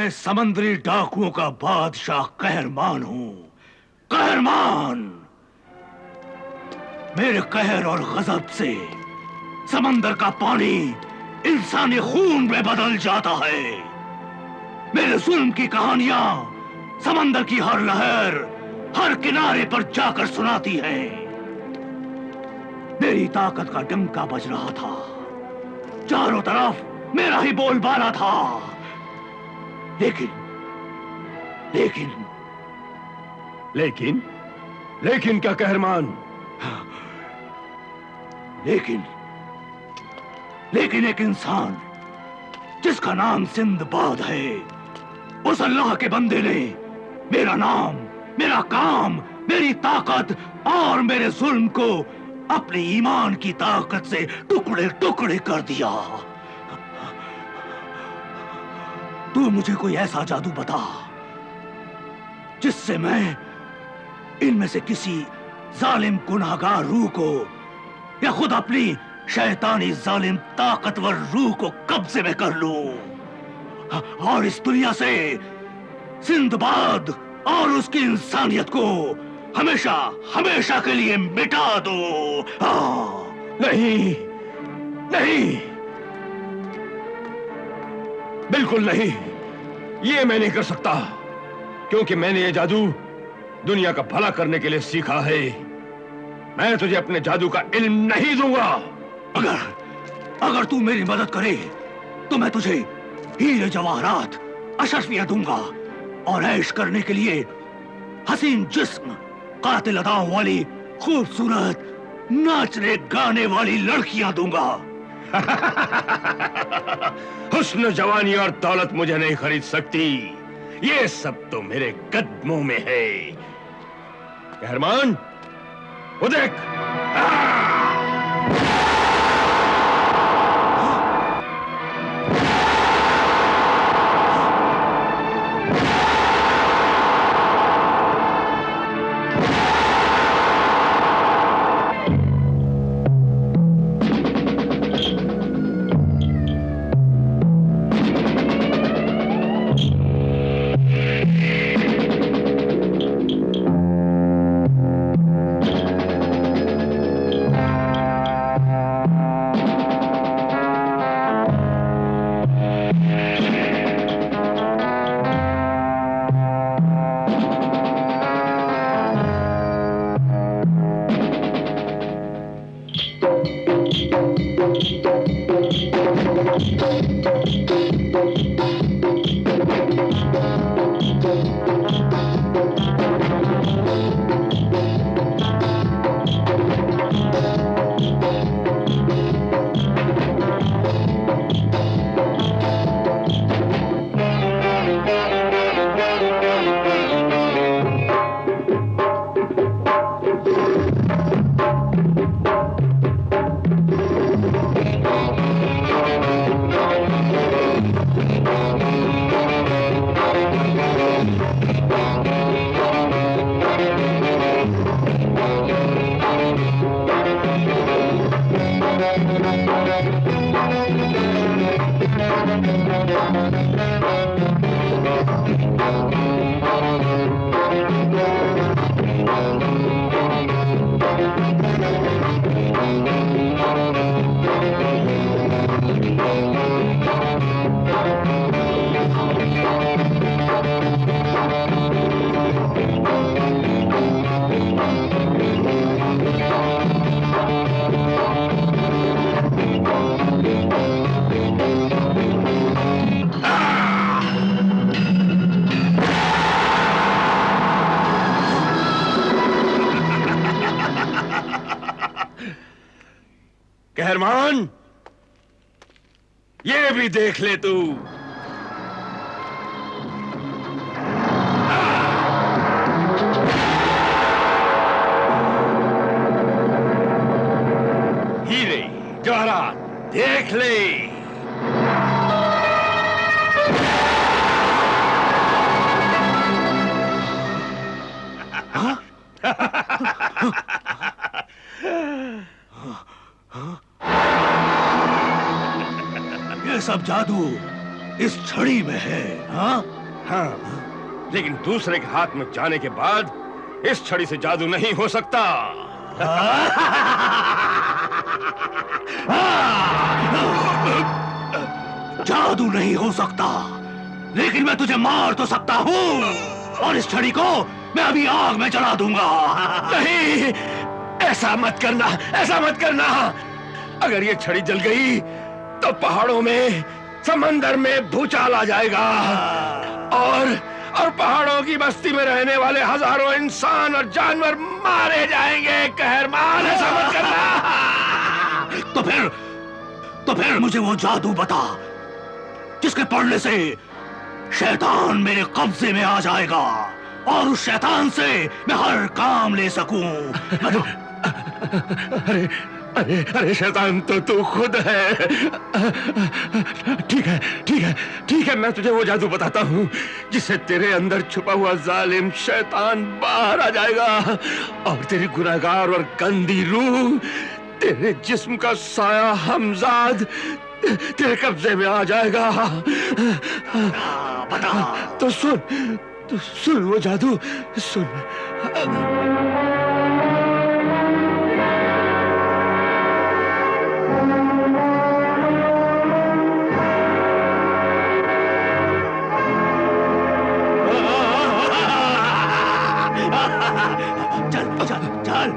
मैं समंदरी डाकुओं का बादशाह कहरमान हूं। कहरमान। मेरे कहर और गजब से समंदर का पानी इंसानी खून में बदल जाता है। मेरे जुल्म की कहानियां समंदर की हर लहर हर किनारे पर जाकर सुनाती है। मेरी ताकत का डंका बज रहा था, चारों तरफ मेरा ही बोलबाला था। लेकिन लेकिन लेकिन लेकिन क्या कहरमान? लेकिन लेकिन एक इंसान जिसका नाम सिंदबाद है, उस अल्लाह के बंदे ने मेरा नाम, मेरा काम, मेरी ताकत और मेरे जुल्म को अपने ईमान की ताकत से टुकड़े टुकड़े कर दिया। तू मुझे कोई ऐसा जादू बता जिससे मैं इनमें से किसी जालिम गुनाहगार रूह को या खुद अपनी शैतानी जालिम ताकतवर रूह को कब्जे में कर लूं और इस दुनिया से सिंदबाद और उसकी इंसानियत को हमेशा हमेशा के लिए मिटा दो। नहीं, नहीं, बिल्कुल नहीं। ये मैं नहीं कर सकता, क्योंकि मैंने ये जादू दुनिया का भला करने के लिए सीखा है। मैं तुझे अपने जादू का इल्म नहीं दूंगा। अगर तू मेरी मदद करे तो मैं तुझे हीरे जवाहरात अशरफियां दूंगा और ऐश करने के लिए हसीन जिस्म, कातिल अदाओं वाली खूबसूरत नाचने गाने वाली लड़कियां दूंगा। हुस्न, जवानी और दौलत मुझे नहीं खरीद सकती। ये सब तो मेरे कदमों में है। कहरमान, वो देख। कहरमान, ये भी देख ले तू। हीरे जवाहरात देख ले। ये सब जादू इस छड़ी में है। हाँ हाँ, लेकिन दूसरे के हाथ में जाने के बाद इस छड़ी से जादू नहीं हो सकता। जादू नहीं हो सकता, लेकिन मैं तुझे मार तो सकता हूँ, और इस छड़ी को मैं अभी आग में जला दूंगा। नहीं, ऐसा मत करना, ऐसा मत करना। अगर ये छड़ी जल गई तो पहाड़ों में, समंदर में भूचाल आ जाएगा, और पहाड़ों की बस्ती में रहने वाले हजारों इंसान और जानवर मारे जाएंगे। कहरमान, ऐसा मत करना। तो फिर मुझे वो जादू बता जिसके पढ़ने से शैतान मेरे कब्जे में आ जाएगा और उस शैतान से मैं हर काम ले सकूं। अरे अरे अरे, शैतान तो तू खुद है। ठीक है, ठीक है, ठीक है, मैं तुझे वो जादू बताता हूँ जिससे तेरे अंदर छुपा हुआ जालिम शैतान बाहर आ जाएगा और तेरी गुनहगार और गंदी रूह, तेरे जिस्म का साया हमजाद तेरे कब्जे में आ जाएगा। बता। तो सुन वो जादू, सुन। चल चल चल चल।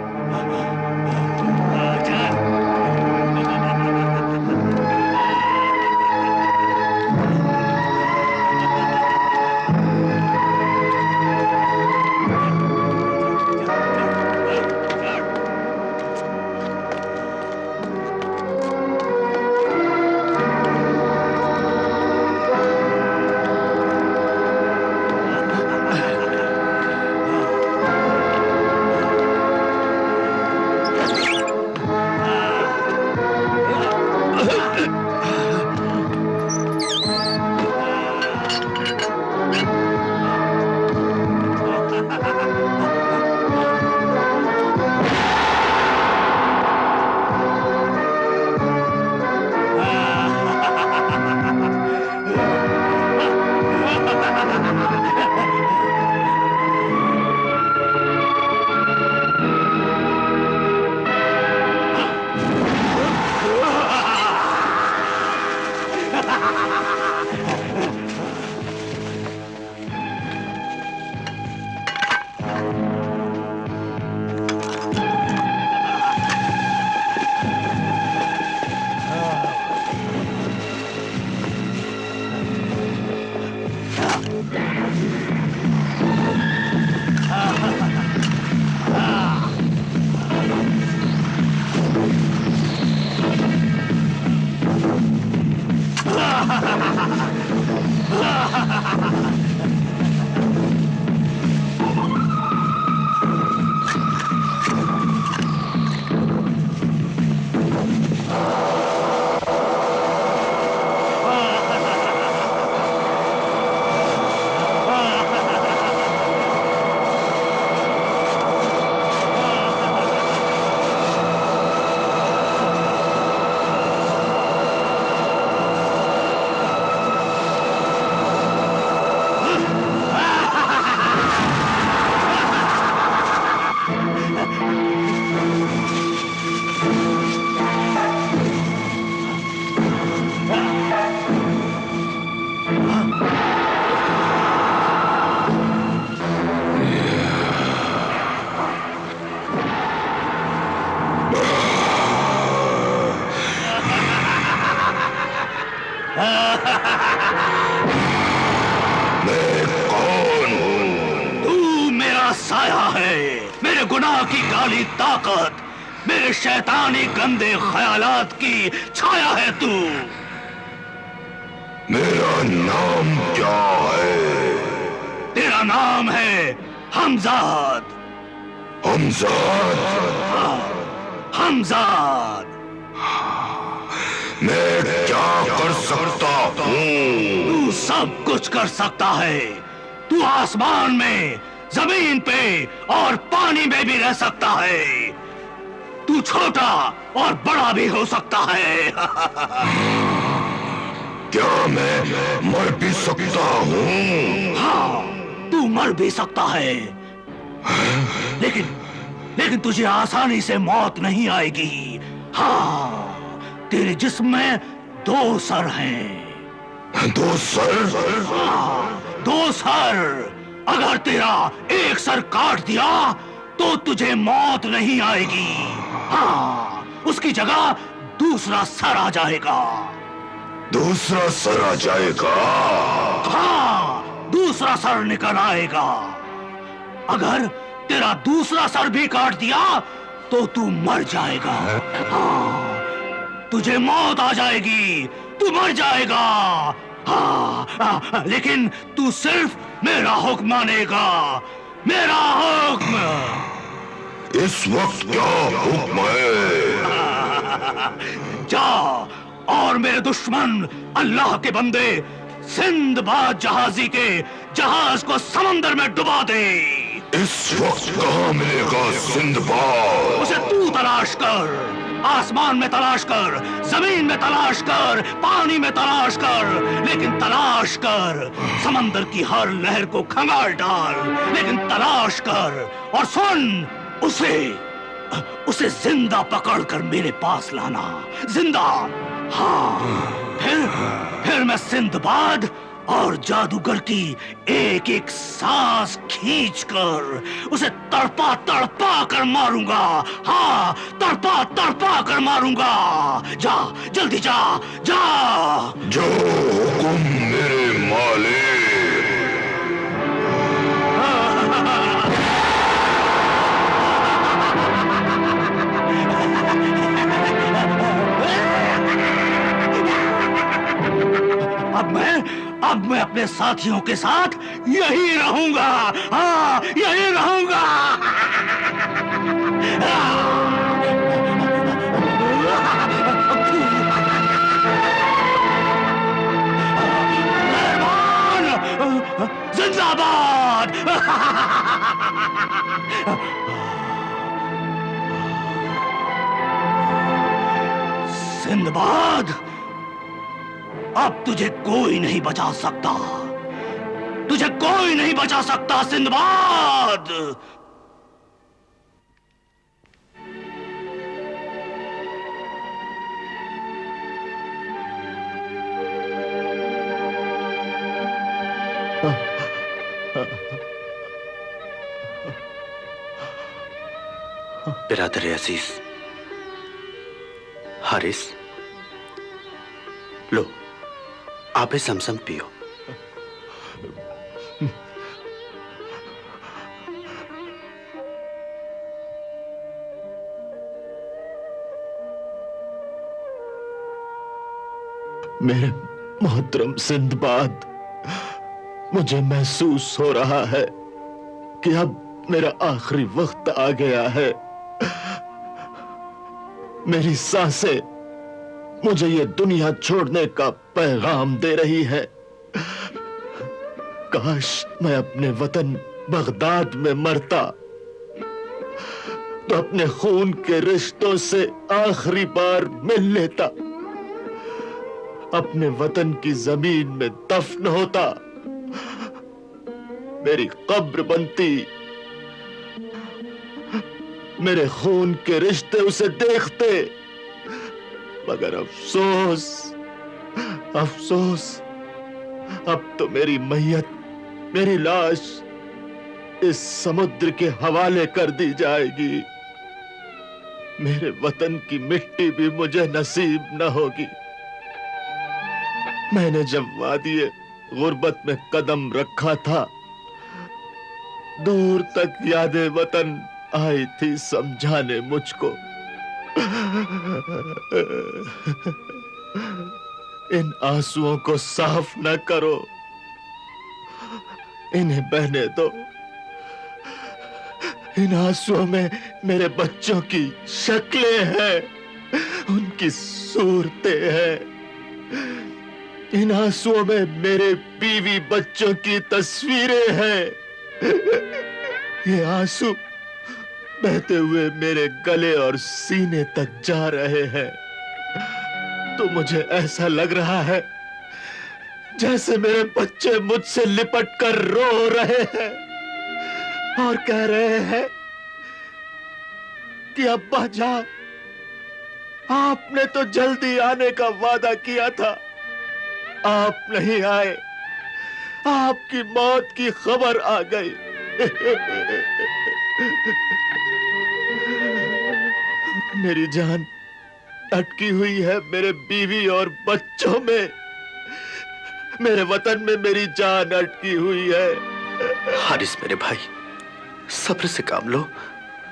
साया है, मेरे गुनाह की काली ताकत, मेरे शैतानी गंदे ख्यालात की छाया है तू। मेरा नाम क्या है? तेरा नाम है हमजाद। हमजाद? हमजाद। मैं क्या कर सकता हूँ? तू सब कुछ कर सकता है। तू आसमान में, जमीन पे और पानी में भी रह सकता है। तू छोटा और बड़ा भी हो सकता है। क्या मैं मर भी सकता हूँ? हाँ, तू मर भी सकता है, लेकिन लेकिन तुझे आसानी से मौत नहीं आएगी। हाँ, तेरे जिस्म में 2 सर हैं। 2 सर? हाँ, 2 सर। अगर तेरा एक सर काट दिया तो तुझे मौत नहीं आएगी। हाँ, उसकी जगह दूसरा सर आ जाएगा। दूसरा सर आ जाएगा? हाँ, दूसरा सर निकल आएगा। अगर तेरा दूसरा सर भी काट दिया तो तू मर जाएगा। हाँ, तुझे मौत आ जाएगी, तू मर जाएगा। हाँ, लेकिन तू सिर्फ मेरा हुक्म मानेगा, मेरा हुक्म। इस वक्त क्या हुक्म है? जा और मेरे दुश्मन अल्लाह के बंदे सिंदबाद जहाजी के जहाज को समंदर में डुबा दे। इस वक्त कहाँ मिलेगा सिंदबाद? उसे तू तलाश कर, आसमान में तलाश कर, जमीन में तलाश कर, पानी में तलाश कर, लेकिन तलाश कर। समंदर की हर लहर को खंगाल डाल, लेकिन तलाश कर। और सुन, उसे जिंदा पकड़कर मेरे पास लाना, जिंदा। हाँ, फिर मैं सिंदबाद और जादूगर की एक एक सांस खींचकर उसे तड़पा तड़पा कर मारूंगा। हाँ, तड़पा तड़पा कर मारूंगा। जा, जल्दी जा, जा। जो हुक्म मेरे मालिक। अब मैं अपने साथियों के साथ यही रहूंगा। हाँ, यही रहूंगा। जिंदाबाद। सिंदबाद, अब तुझे कोई नहीं बचा सकता, तुझे कोई नहीं बचा सकता सिंदबाद। बिरादर अजीज, हारिस, लो आप ही समसम पियो। मेरे मोहतरम सिंदबाद, मुझे महसूस हो रहा है कि अब मेरा आखिरी वक्त आ गया है। मेरी सांसें मुझे ये दुनिया छोड़ने का पैगाम दे रही है। काश मैं अपने वतन बगदाद में मरता तो अपने खून के रिश्तों से आखिरी बार मिल लेता, अपने वतन की जमीन में दफन होता, मेरी कब्र बनती, मेरे खून के रिश्ते उसे देखते। मगर अफसोस, अफसोस, अब तो मेरी मैयत, मेरी लाश इस समुद्र के हवाले कर दी जाएगी। मेरे वतन की मिट्टी भी मुझे नसीब न होगी। मैंने जब वादिये गुर्बत में कदम रखा था, दूर तक यादें वतन आई थी समझाने मुझको। इन आंसुओं को साफ न करो, इन्हें बहने दो। इन आंसुओं में मेरे बच्चों की शक्लें हैं, उनकी सूरतें हैं। इन आंसुओं में मेरे बीवी बच्चों की तस्वीरें हैं। ये आंसू बहते हुए मेरे गले और सीने तक जा रहे हैं। तो मुझे ऐसा लग रहा है जैसे मेरे बच्चे मुझसे लिपट कर रो रहे हैं और कह रहे हैं कि अब्बा जान, आपने तो जल्दी आने का वादा किया था, आप नहीं आए, आपकी मौत की खबर आ गई। मेरी जान अटकी हुई है मेरे बीवी और बच्चों में, मेरे वतन में मेरी जान अटकी हुई है। हारिस मेरे भाई, सब्र से काम लो,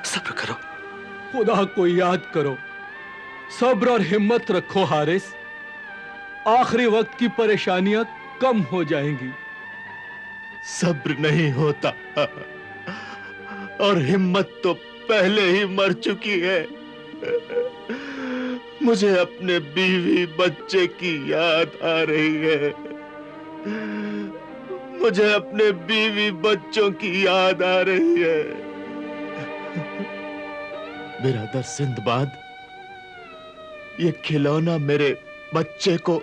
सब्र करो। खुदा को याद करो, सब्र और हिम्मत रखो हारिस, आखिरी वक्त की परेशानियां कम हो जाएंगी। सब्र नहीं होता और हिम्मत तो पहले ही मर चुकी है। मुझे अपने बीवी बच्चे की याद आ रही है, मुझे अपने बीवी बच्चों की याद आ रही है। बिरादर सिंदबाद, ये खिलौना मेरे बच्चे को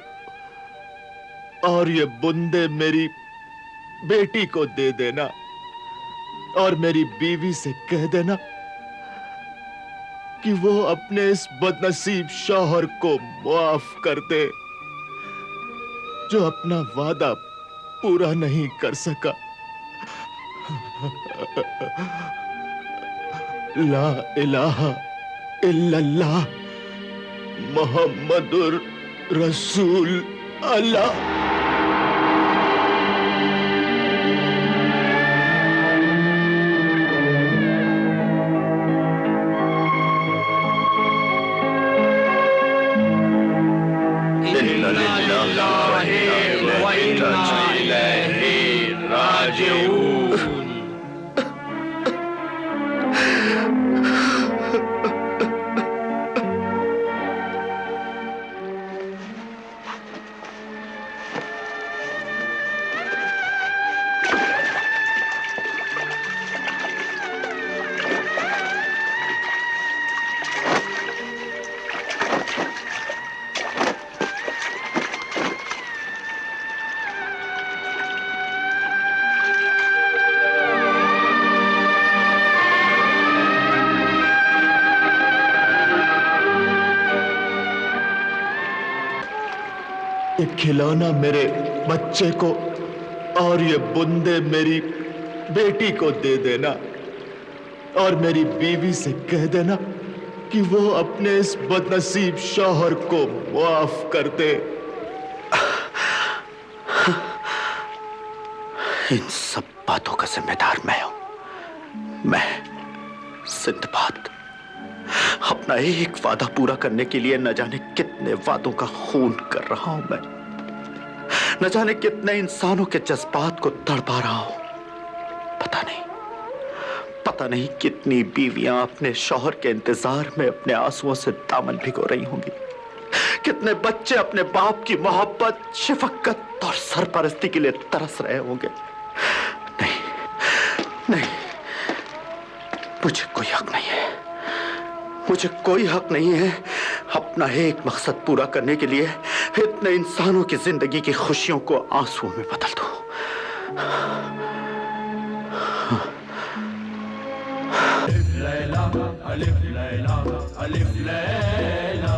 और ये बूंदे मेरी बेटी को दे देना और मेरी बीवी से कह देना कि वो अपने इस बदनसीब शौहर को माफ कर दे जो अपना वादा पूरा नहीं कर सका। ला इलाहा इल्लल्लाह मुहम्मदुर रसूल अल्लाह। ये खिलौना मेरे बच्चे को और ये बूंदे मेरी बेटी को दे देना और मेरी बीवी से कह देना कि वो अपने इस बदनसीब शौहर को माफ कर दे। इन सब बातों का जिम्मेदार मैं हूं। मैं सिंदबाद अपना एक वादा पूरा करने के लिए न जाने कितने वादों का खून कर रहा हूं। मैं न जाने कितने इंसानों के जज्बात को तड़पा रहा हूं। पता नहीं कितनी बीवियां अपने शौहर के इंतजार में अपने आंसुओं से दामन भिगो रही होंगी। कितने बच्चे अपने बाप की मोहब्बत, शफकत और सरपरस्ती के लिए तरस रहे होंगे। नहीं, मुझे कोई हक नहीं है, मुझे कोई हक नहीं है अपना एक मकसद पूरा करने के लिए इतने इंसानों की जिंदगी की खुशियों को आंसुओं में बदल दूं। अलिफ लैला अलिफ लैला अलिफ लैला